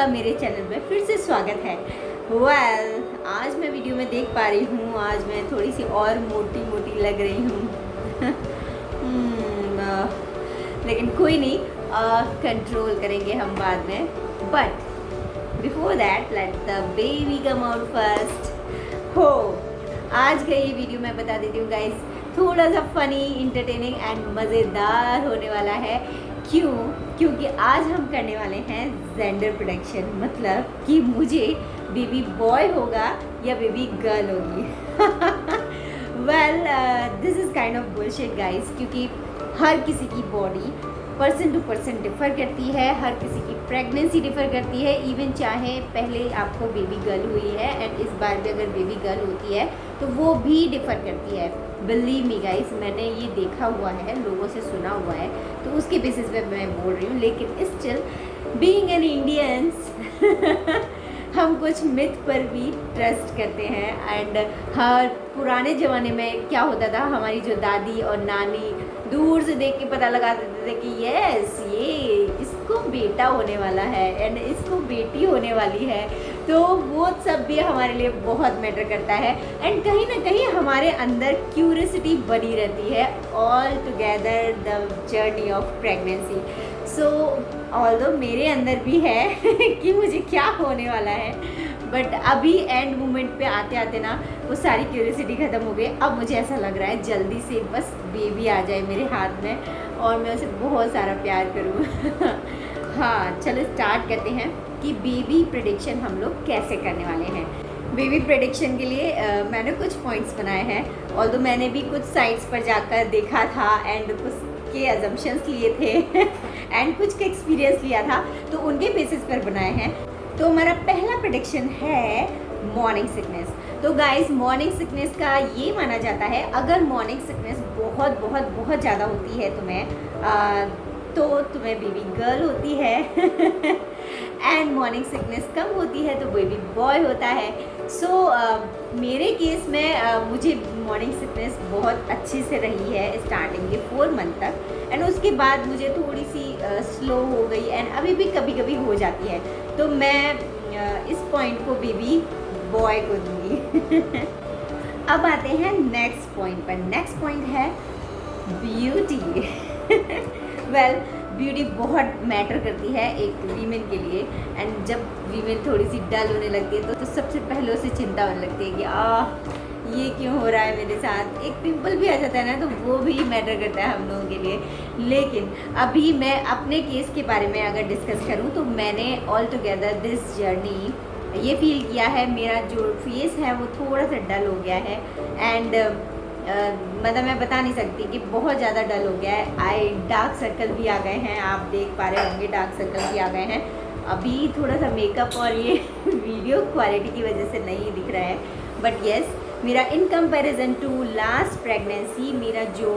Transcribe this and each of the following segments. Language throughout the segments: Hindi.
आपका मेरे चैनल में फिर से स्वागत है। आज मैं वीडियो में देख पा रही हूँ, आज मैं थोड़ी सी और मोटी मोटी लग रही हूँ। लेकिन कोई नहीं, कंट्रोल करेंगे हम बाद में। But before that let the baby come out first. हो आज का ये वीडियो मैं बता देती हूँ गाइस, थोड़ा सा फनी, इंटरटेनिंग एंड मज़ेदार होने वाला है। क्योंकि आज हम करने वाले हैं जेंडर प्रेडिक्शन, मतलब कि मुझे बेबी बॉय होगा या बेबी गर्ल होगी। Well this is kind of bullshit guys, क्योंकि हर किसी की body person to person differ करती है, हर किसी की प्रेगनेंसी डिफ़र करती है। इवन चाहे पहले आपको बेबी गर्ल हुई है एंड इस बार भी अगर बेबी गर्ल होती है तो वो भी डिफ़र करती है। बिलीव मी गाइस, मैंने ये देखा हुआ है, लोगों से सुना हुआ है, तो उसके बेसिस पे मैं बोल रही हूँ। लेकिन स्टिल बीइंग एन इंडियंस हम कुछ मिथ पर भी ट्रस्ट करते हैं। एंड हर पुराने ज़माने में क्या होता था, हमारी जो दादी और नानी दूर से देख के पता लगा देते थे कि यस ये इसको बेटा होने वाला है एंड इसको बेटी होने वाली है। तो वो सब भी हमारे लिए बहुत मैटर करता है एंड कहीं ना कहीं हमारे अंदर क्यूरियसिटी बनी रहती है all together the journey of pregnancy. So although मेरे अंदर भी है कि मुझे क्या होने वाला है, बट अभी एंड मोमेंट पे आते आते ना वो सारी क्यूरियसिटी ख़त्म हो गई। अब मुझे ऐसा लग रहा है जल्दी से बस बेबी आ जाए मेरे हाथ में और मैं उसे बहुत सारा प्यार करूँ। हाँ चलो स्टार्ट करते हैं कि बेबी प्रेडिक्शन हम लोग कैसे करने वाले हैं। बेबी प्रेडिक्शन के लिए मैंने कुछ पॉइंट्स बनाए हैं, ऑल्दो मैंने भी कुछ साइट्स पर जाकर देखा था एंड कुछ के अजम्पशंस लिए थे एंड कुछ का एक्सपीरियंस लिया था, तो उनके बेसिस पर बनाए हैं। तो हमारा पहला प्रेडिक्शन है मॉर्निंग सिकनेस। तो गाइस मॉर्निंग सिकनेस का ये माना जाता है, अगर मॉर्निंग सिकनेस बहुत बहुत बहुत ज़्यादा होती है तो तुम्हें बेबी गर्ल होती है एंड मॉर्निंग सिकनेस कम होती है तो बेबी बॉय होता है। सो मेरे केस में मुझे मॉर्निंग सिकनेस बहुत अच्छी से रही है स्टार्टिंग के 4 मंथ तक एंड उसके बाद मुझे थोड़ी सी स्लो हो गई एंड अभी भी कभी कभी हो जाती है, तो मैं इस पॉइंट को बेबी बॉय को दूंगी। अब आते हैं नेक्स्ट पॉइंट पर। नेक्स्ट पॉइंट है ब्यूटी। वेल ब्यूटी बहुत मैटर करती है एक वीमेन के लिए एंड जब वीमेन थोड़ी सी डल होने लगती है तो सबसे पहले उसे चिंता होने लगती है कि ये क्यों हो रहा है मेरे साथ। एक पिंपल भी आ जाता है ना, तो वो भी मैटर करता है हम लोगों के लिए। लेकिन अभी मैं अपने केस के बारे में अगर डिस्कस करूँ तो मैंने ऑल टुगेदर दिस जर्नी ये फील किया है, मेरा जो फेस है वो थोड़ा सा डल हो गया है एंड मतलब मैं बता नहीं सकती कि बहुत ज़्यादा डल हो गया है। आई डार्क सर्कल भी आ गए हैं, आप देख पा रहे होंगे डार्क सर्कल भी आ गए हैं। अभी थोड़ा सा मेकअप और ये वीडियो क्वालिटी की वजह से नहीं दिख रहा है, बट येस मेरा in comparison to last pregnancy मेरा जो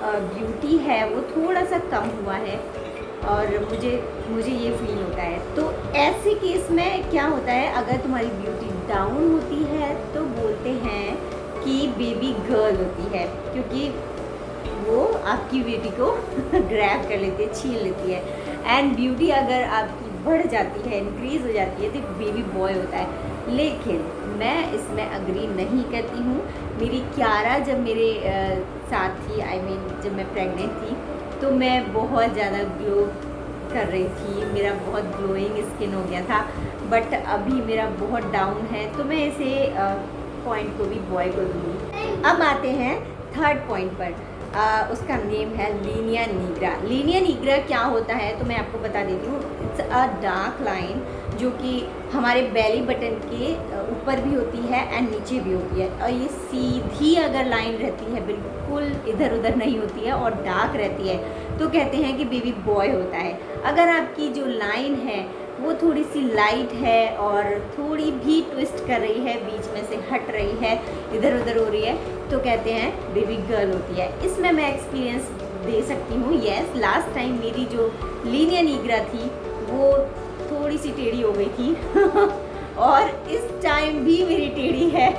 ब्यूटी है वो थोड़ा सा कम हुआ है और मुझे ये फील होता है। तो ऐसे केस में क्या होता है, अगर तुम्हारी ब्यूटी डाउन होती है तो बोलते हैं कि बेबी गर्ल होती है, क्योंकि वो आपकी ब्यूटी को ग्रैब कर लेती है, छीन लेती है। एंड ब्यूटी अगर आपकी बढ़ जाती है, इंक्रीज़ हो जाती है, तो बेबी बॉय होता है। लेकिन मैं इसमें अग्री नहीं करती हूँ। मेरी क्यारा जब मेरे साथ थी, जब मैं प्रेग्नेंट थी तो मैं बहुत ज़्यादा ग्लो कर रही थी, मेरा बहुत ग्लोइंग स्किन हो गया था, बट अभी मेरा बहुत डाउन है, तो मैं इसे पॉइंट को भी बॉय को दूँगी। अब आते हैं थर्ड पॉइंट पर। उसका नेम है लीनिया नीग्रा। लीनिया नीग्रा क्या होता है तो मैं आपको बता देती हूँ। इट्स अ डार्क लाइन जो कि हमारे बेली बटन के ऊपर भी होती है एंड नीचे भी होती है, और ये सीधी अगर लाइन रहती है, बिल्कुल इधर उधर नहीं होती है और डार्क रहती है, तो कहते हैं कि बेबी बॉय होता है। अगर आपकी जो लाइन है वो थोड़ी सी लाइट है और थोड़ी भी ट्विस्ट कर रही है, बीच में से हट रही है, इधर उधर हो रही है, तो कहते हैं बेबी गर्ल होती है। इसमें मैं एक्सपीरियंस दे सकती हूँ। येस लास्ट टाइम मेरी जो लीनिया नीग्रा थी वो थोड़ी सी टेढ़ी हो गई थी और इस टाइम भी मेरी टेढ़ी है।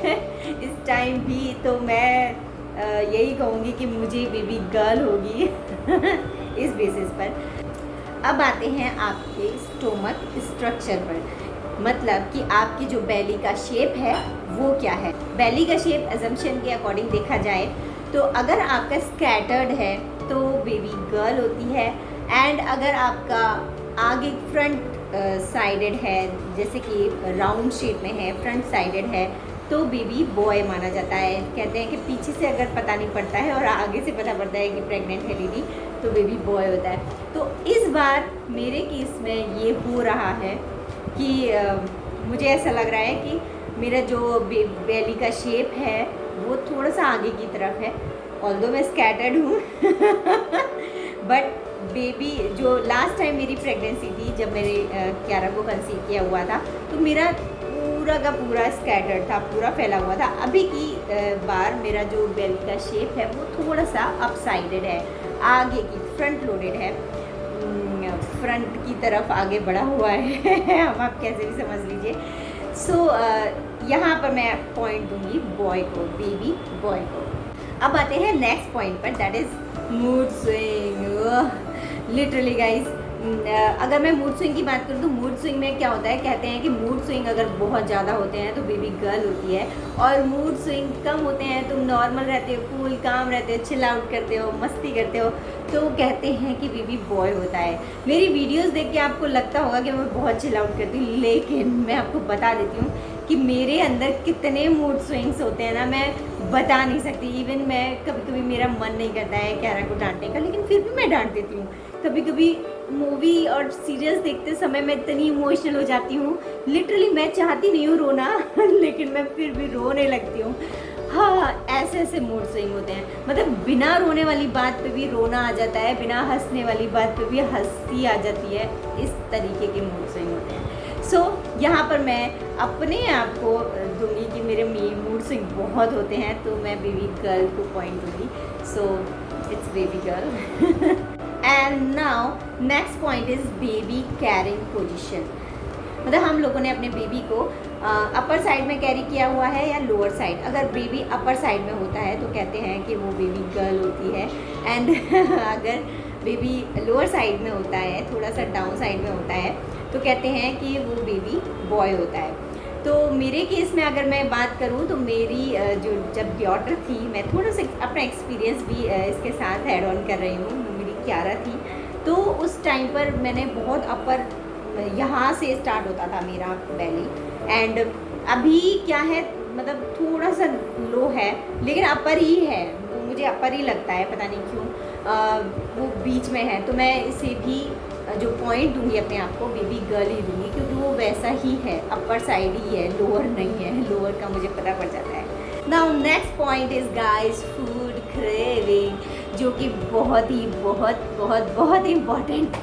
इस टाइम भी तो मैं यही कहूँगी कि मुझे बेबी गर्ल होगी इस बेसिस पर। अब आते हैं आपके स्टोमक स्ट्रक्चर पर, मतलब कि आपकी जो बेली का शेप है वो क्या है। बेली का शेप अजम्पशन के अकॉर्डिंग देखा जाए तो अगर आपका स्कैटर्ड है तो बेबी गर्ल होती है, एंड अगर आपका आगे फ्रंट साइडेड है, जैसे कि राउंड शेप में है, फ्रंट साइडेड है, तो बेबी बॉय माना जाता है। कहते हैं कि पीछे से अगर पता नहीं पड़ता है और आगे से पता पड़ता है कि प्रेग्नेंट है दीदी, तो बेबी बॉय होता है। तो इस बार मेरे केस में ये हो रहा है कि मुझे ऐसा लग रहा है कि मेरा जो बेली का शेप है वो थोड़ा सा आगे की तरफ है, ऑल्दो मैं स्कैटर्ड हूँ बट बेबी जो लास्ट टाइम मेरी प्रेगनेंसी थी, जब मेरे क्यारा को कंसीव किया हुआ था, तो मेरा पूरा का पूरा स्कैटर्ड था, पूरा फैला हुआ था। अभी की बार मेरा जो बेली का शेप है वो थोड़ा सा अपसाइडेड है, आगे की फ्रंट लोडेड है, फ्रंट की तरफ आगे बढ़ा हुआ है अब आप कैसे भी समझ लीजिए। सो यहाँ पर मैं पॉइंट दूंगी बॉय को, बेबी बॉय को। अब आते हैं नेक्स्ट पॉइंट पर, that is mood swing. Literally guys, अगर मैं मूड स्विंग की बात करूँ तो मूड स्विंग में क्या होता है, कहते हैं कि मूड स्विंग अगर बहुत ज़्यादा होते हैं तो बेबी गर्ल होती है, और मूड स्विंग कम होते हैं, तुम नॉर्मल रहते हो, कूल काम रहते हो, चिल आउट करते हो, मस्ती करते हो, तो कहते हैं कि बेबी बॉय होता है। मेरी वीडियोस देख के आपको लगता होगा कि मैं बहुत चिल आउट करती हूँ, लेकिन मैं आपको बता देती हूँ कि मेरे अंदर कितने मूड स्विंग्स होते हैं ना, मैं बता नहीं सकती। इवन मैं कभी कभी मेरा मन नहीं करता है क्यारा को डांटने का, लेकिन फिर भी मैं डांट देती हूँ। कभी कभी मूवी और सीरियल्स देखते समय मैं इतनी इमोशनल हो जाती हूँ, लिटरली मैं चाहती नहीं हूँ रोना लेकिन मैं फिर भी रोने लगती हूँ। हाँ, ऐसे ऐसे मूड स्विंग होते हैं, मतलब बिना रोने वाली बात पे भी रोना आ जाता है, बिना हंसने वाली बात पे भी हंसी आ जाती है, इस तरीके के मूड स्विंग होते हैं। सो यहाँ पर मैं अपने आप को दूंगी कि मेरे मूड स्विंग बहुत होते हैं, तो मैं बेबी गर्ल को पॉइंट दूंगी। So it's baby girl. And now next point is baby carrying position. मतलब हम लोगों ने अपने बेबी को अपर साइड में कैरी किया हुआ है या लोअर साइड। अगर बेबी अपर साइड में होता है तो कहते हैं कि वो बेबी गर्ल होती है, एंड अगर बेबी लोअर साइड में होता है, थोड़ा सा डाउन साइड में होता है, तो कहते हैं कि वो बेबी बॉय होता है। तो मेरे केस में अगर मैं बात करूं तो मेरी जो जब डॉटर थी, मैं थोड़ा सा अपना एक्सपीरियंस भी इसके साथ ऐड ऑन कर रही हूँ। मेरी क्यारा थी तो उस टाइम पर मैंने बहुत अपर, यहाँ से स्टार्ट होता था मेरा बेली, एंड अभी क्या है, मतलब थोड़ा सा लो है लेकिन अपर ही है, वो मुझे अपर ही लगता है, पता नहीं क्यों। वो बीच में है, तो मैं इसे भी जो पॉइंट दूंगी अपने आप को बेबी गर्ल ही दूंगी, क्योंकि वो वैसा ही है, अपर साइड ही है, लोअर नहीं है। लोअर का मुझे पता पड़ जाता है। Now next point is guys food craving, जो कि बहुत ही बहुत इम्पॉर्टेंट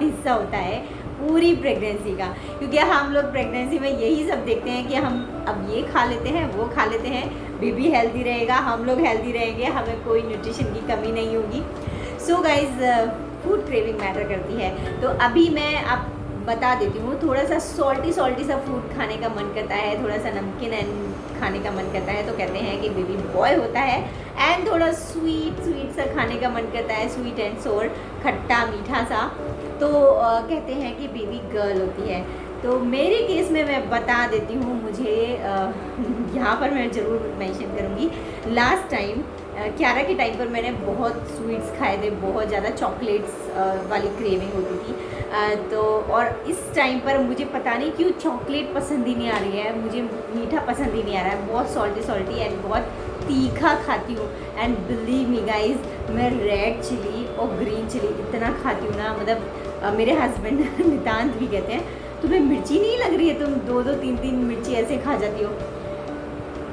हिस्सा होता है पूरी प्रेगनेंसी का, क्योंकि हम लोग प्रेगनेंसी में यही सब देखते हैं कि हम अब ये खा लेते हैं, वो खा लेते हैं, बेबी हेल्दी रहेगा, हम लोग हेल्दी रहेंगे, हमें कोई न्यूट्रिशन की कमी नहीं होगी। So guys food craving matter करती है। तो अभी मैं आप बता देती हूँ, थोड़ा सा सॉल्टी सा फूड खाने का मन करता है, थोड़ा सा नमकीन एंड खाने का मन करता है, तो कहते हैं कि बेबी बॉय होता है। एंड थोड़ा स्वीट सा खाने का मन करता है, स्वीट एंड सोर, खट्टा मीठा सा, तो कहते हैं कि बेबी गर्ल होती है। तो मेरे केस में मैं बता देती हूँ, मुझे यहाँ पर मैं ज़रूर मेंशन करूँगी, लास्ट टाइम क्यारा के टाइम पर मैंने बहुत स्वीट्स खाए थे, बहुत ज़्यादा चॉकलेट्स वाली क्रेविंग होती थी। तो और इस टाइम पर मुझे पता नहीं क्यों चॉकलेट पसंद ही नहीं आ रही है, मुझे मीठा पसंद ही नहीं आ रहा है, बहुत सॉल्टी एंड बहुत तीखा खाती हूँ। एंड बिलीव मी गाइज, मैं रेड चिली और ग्रीन चिली इतना खाती हूँ ना, मतलब मेरे हस्बैंड नितांत भी कहते हैं तुम्हें मिर्ची नहीं लग रही है, तुम 2-2 3-3 मिर्ची ऐसे खा जाती हो।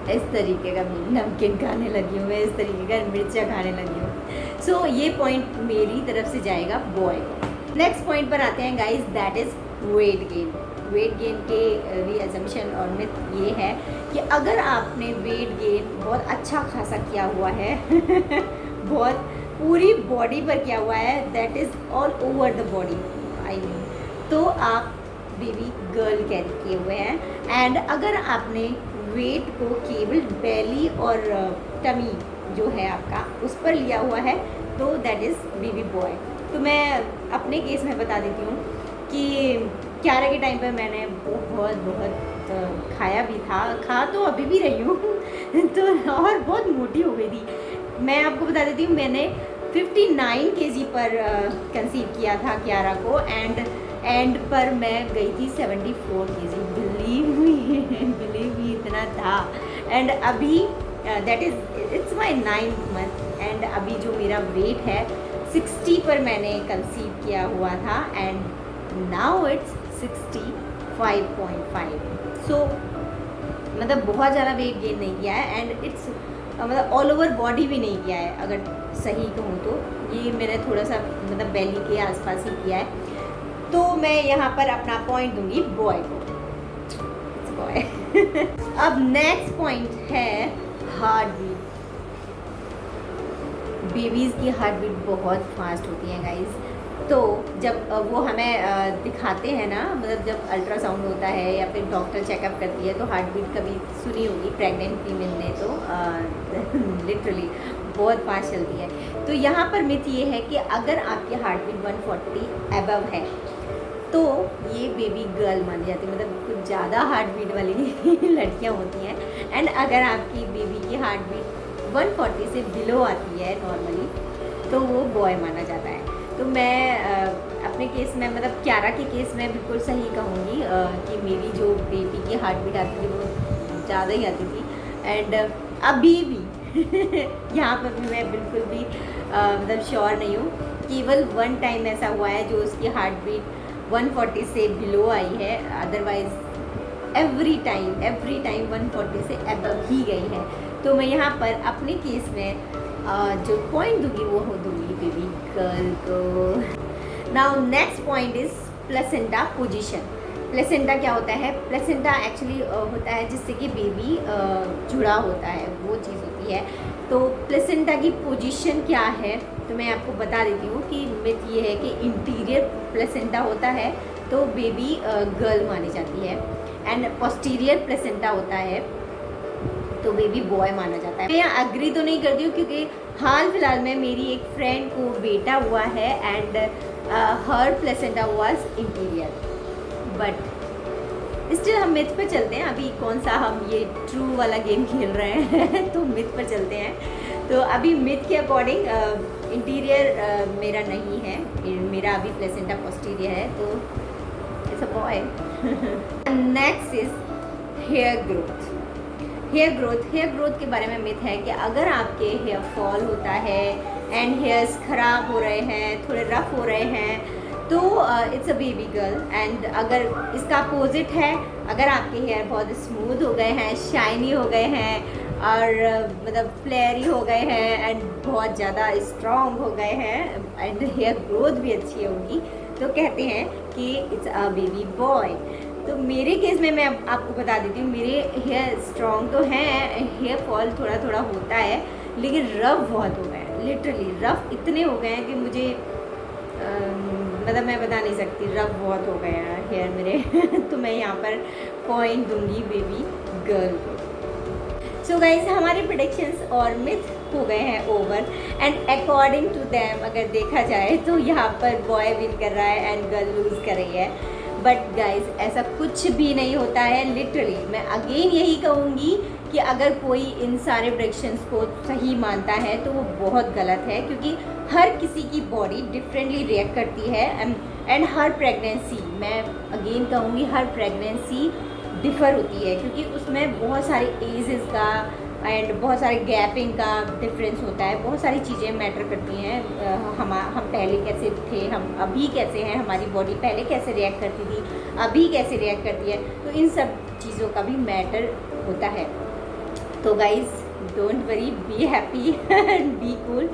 इस तरीके का नमकीन खाने लगी हूँ मैं, इस तरीके का मिर्चा खाने लगी हूँ। सो ये पॉइंट मेरी तरफ से जाएगा बॉय को। नेक्स्ट पॉइंट पर आते हैं guys, that is weight gain. Weight gain के भी अजम्पशन और मिथ ये है कि अगर आपने वेट गेन बहुत अच्छा खासा किया हुआ है बहुत पूरी बॉडी पर किया हुआ है, that is all over the body I mean, तो आप बेबी गर्ल कैरी किए हुए हैं। एंड अगर आपने वेट को केवल बेली और टमी जो है आपका उस पर लिया हुआ है, तो दैट इज़ बेबी बॉय। तो मैं अपने केस में बता देती हूँ कि 11 के टाइम पर मैंने बहुत बहुत खाया भी था, खा तो अभी भी रही हूँ तो और बहुत मोटी हो गई थी। मैं आपको बता देती हूँ, मैंने 59 केजी पर कंसीव किया था 11 को, एंड पर मैं गई थी 74 केजी। बिलीव ही इतना था। एंड अभी that is it's my 9th month, and अभी जो मेरा वेट है 60 पर मैंने कंसीव किया हुआ था, एंड नाउ इट्स 65.5। सो मतलब बहुत ज़्यादा वेट गेन नहीं किया है, एंड इट्स मतलब ऑल ओवर बॉडी भी नहीं किया है, अगर सही कहूँ तो। ये मैंने थोड़ा सा मतलब बेली के आसपास ही किया है। तो मैं यहाँ पर अपना पॉइंट दूंगी बॉय को, बॉय अब नेक्स्ट पॉइंट है हार्ट बीट। बेबीज़ की हार्ट बीट बहुत फास्ट होती है गाइज। तो जब वो हमें दिखाते हैं ना, मतलब जब अल्ट्रासाउंड होता है या फिर डॉक्टर चेकअप करती है, तो हार्ट बीट कभी सुनी होगी प्रेग्नेंट फीमेल ने, तो लिटरली बहुत फास्ट चलती है। तो यहाँ पर मिथ ये है कि अगर आपकी हार्ट बीट 140 एबव है तो ये बेबी गर्ल मानी जाती है, मतलब कुछ ज़्यादा हार्ट बीट वाली लड़कियाँ होती हैं। एंड अगर आपकी बेबी की हार्ट बीट 140 से बिलो आती है नॉर्मली, तो वो बॉय माना जाता है। तो मैं अपने केस में, मतलब 11 के केस में बिल्कुल सही कहूँगी कि मेरी जो बेबी की हार्ट बीट आती थी वो ज़्यादा ही आती थी। एंड अभी भी यहाँ पर भी मैं बिल्कुल भी मतलब श्योर नहीं हूँ। केवल वन टाइम ऐसा हुआ है जो उसकी हार्ट बीट 140 से बिलो आई है, अदरवाइज एवरी टाइम 140 से अबव ही गई है। तो मैं यहाँ पर अपने केस में जो पॉइंट दूंगी वो दूंगी बेबी गर्ल को। Now next point is placenta position. Placenta क्या होता है? प्लेसेंटा एक्चुअली होता है जिससे कि बेबी जुड़ा होता है, वो चीज़ होती है। तो प्लेसेंटा की पोजीशन क्या है, तो मैं आपको बता देती हूँ कि मिथ ये है कि इंटीरियर प्लेसेंटा होता है तो बेबी गर्ल मानी जाती है, एंड पोस्टीरियर प्लेसेंटा होता है तो बेबी बॉय माना जाता है। मैं अग्री तो नहीं करती हूँ, क्योंकि हाल फिलहाल में मेरी एक फ्रेंड को बेटा हुआ है, and her placenta was interior. But still हम मिथ पर चलते हैं, अभी कौन सा हम ये ट्रू वाला गेम खेल रहे हैं तो मिथ पर चलते हैं। तो अभी मिथ के अकॉर्डिंग इंटीरियर मेरा नहीं है, मेरा अभी प्लेसेंटा पोस्टीरियर है, तो it's a boy. Next is hair growth. Hair growth के बारे में मिथ है कि अगर आपके हेयर फॉल होता है एंड हेयर्स ख़राब हो रहे हैं, थोड़े रफ हो रहे हैं, तो it's a baby girl. And अगर इसका अपोजिट है, अगर आपके हेयर बहुत स्मूथ हो गए हैं, शाइनी हो गए हैं, और मतलब फ्लेयरी हो गए हैं, एंड बहुत ज़्यादा स्ट्रॉन्ग हो गए हैं, एंड हेयर ग्रोथ भी अच्छी होगी, तो कहते हैं कि इट्स अ बेबी बॉय। तो मेरे केस में मैं आपको बता देती हूँ, मेरे हेयर स्ट्रॉन्ग तो हैं, हेयर फॉल थोड़ा थोड़ा होता है, लेकिन रफ बहुत हो गए हैं, लिटरली रफ इतने हो गए हैं कि मुझे मतलब मैं बता नहीं सकती, रफ बहुत हो गए हैं हेयर मेरे तो मैं यहाँ पर पॉइंट दूंगी बेबी गर्ल को। सो गाइज, हमारे प्रेडिक्शंस और मिथ हो गए हैं over, and according to them अगर देखा जाए तो यहाँ पर बॉय विन कर रहा है एंड गर्ल लूज़ कर रही है। बट गाइज, ऐसा कुछ भी नहीं होता है। लिटरली मैं अगेन यही कहूँगी कि अगर कोई इन सारे प्रेडिक्शंस को सही मानता है तो वो बहुत गलत है, क्योंकि हर किसी की बॉडी डिफरेंटली रिएक्ट करती है, एंड हर प्रेगनेंसी, मैं अगेन कहूँगी हर प्रेगनेंसी डिफ़र होती है, क्योंकि उसमें बहुत सारे एजेस का एंड बहुत सारे गैपिंग का डिफरेंस होता है, बहुत सारी चीज़ें मैटर करती हैं। हम पहले कैसे थे, हम अभी कैसे हैं, हमारी बॉडी पहले कैसे रिएक्ट करती थी, अभी कैसे रिएक्ट करती है, तो इन सब चीज़ों का भी मैटर होता है। तो guys, don't worry, be happy and be cool.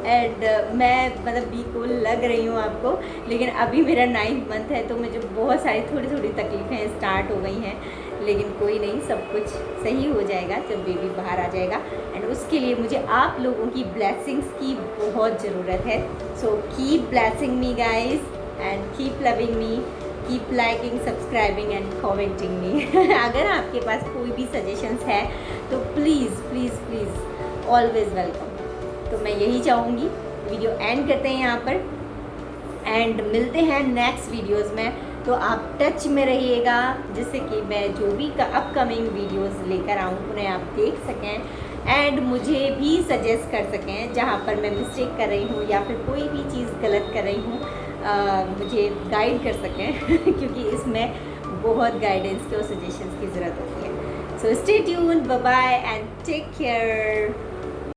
And मैं मतलब बी कूल लग रही हूँ आपको, लेकिन अभी मेरा 9th मंथ है, तो मुझे बहुत सारी थोड़ी थोड़ी तकलीफ़ें स्टार्ट हो गई हैं, लेकिन कोई नहीं, सब कुछ सही हो जाएगा जब बेबी बाहर आ जाएगा। एंड उसके लिए मुझे आप लोगों की ब्लेसिंग्स की बहुत ज़रूरत है। So keep blessing me guys, and keep loving me, keep liking, subscribing and commenting me. अगर आपके पास कोई भी सजेशंस है तो please please please always welcome. तो मैं यही चाहूँगी, वीडियो एंड करते हैं यहाँ पर। एंड मिलते हैं नेक्स्ट वीडियोस में। तो आप टच में रहिएगा जिससे कि मैं जो भी अपकमिंग वीडियोस लेकर आऊँ उन्हें आप देख सकें एंड मुझे भी सजेस्ट कर सकें जहाँ पर मैं मिस्टेक कर रही हूँ या फिर कोई भी चीज़ गलत कर रही हूँ, मुझे गाइड कर सकें क्योंकि इसमें बहुत गाइडेंस की और सजेशंस की ज़रूरत होती है। So stay tuned, bye bye and take care.